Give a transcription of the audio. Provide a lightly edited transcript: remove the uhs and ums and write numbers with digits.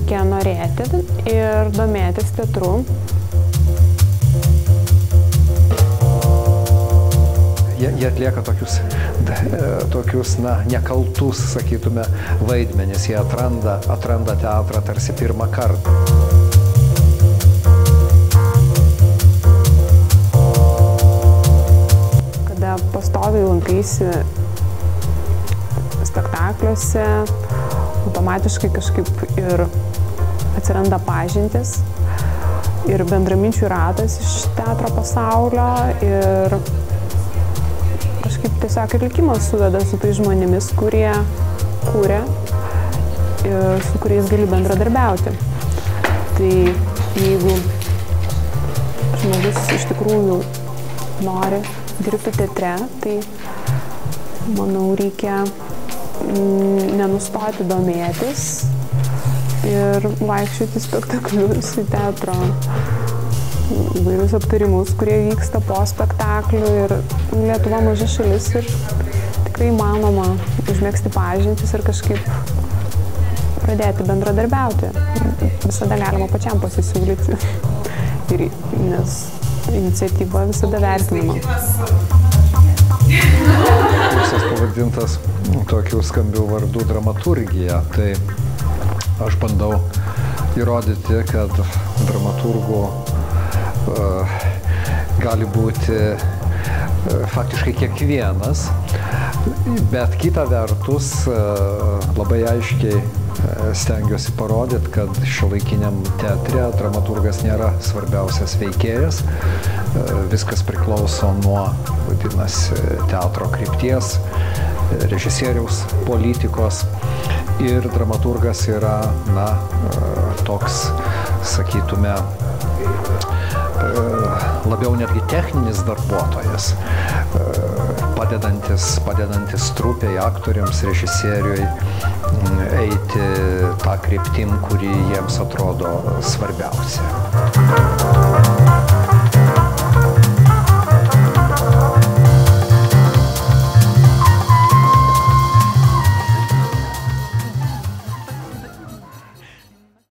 reikia norėti ir domėtis teatru. Jie atlieka tokius nekaltus, sakytume, vaidmenis. Jie atranda teatrą tarsi pirmą kartą. Kada pastoviai lankaisi spektakliuose, automatiškai kažkaip ir atsiranda pažintis ir bendraminčių ratas iš teatro pasaulio ir kažkaip tiesiog ir likimas suveda su tais žmonėmis, kurie kūrė ir su kuriais gali bendradarbiauti. Tai jeigu žmogus iš tikrųjų nori dirbti teatre, tai manau reikia nenustoti domėtis ir vaikščioti spektaklius į teatro įvairius aptarimus, kurie vyksta po spektaklių ir Lietuva maža šalis ir tikrai įmanoma užmegzti pažintis ir kažkaip pradėti bendradarbiauti. Visada galima pačiam pasisiūlyti, nes iniciatyva visada vertinama. Kursas pavadintas tokiu skambiu vardu dramaturgija, tai aš bandau įrodyti, kad dramaturgų gali būti faktiškai kiekvienas, bet kita vertus labai aiškiai stengiuosi parodyti, kad šiuolaikiniam teatre dramaturgas nėra svarbiausias veikėjas. Viskas priklauso nuo, vadinasi, teatro krypties, režisieriaus politikos ir dramaturgas yra, toks, sakytume, labiau netgi techninis darbuotojas, padedantis trupei, aktoriams, režisieriui eiti tą kryptim, kuri jiems atrodo svarbiausia.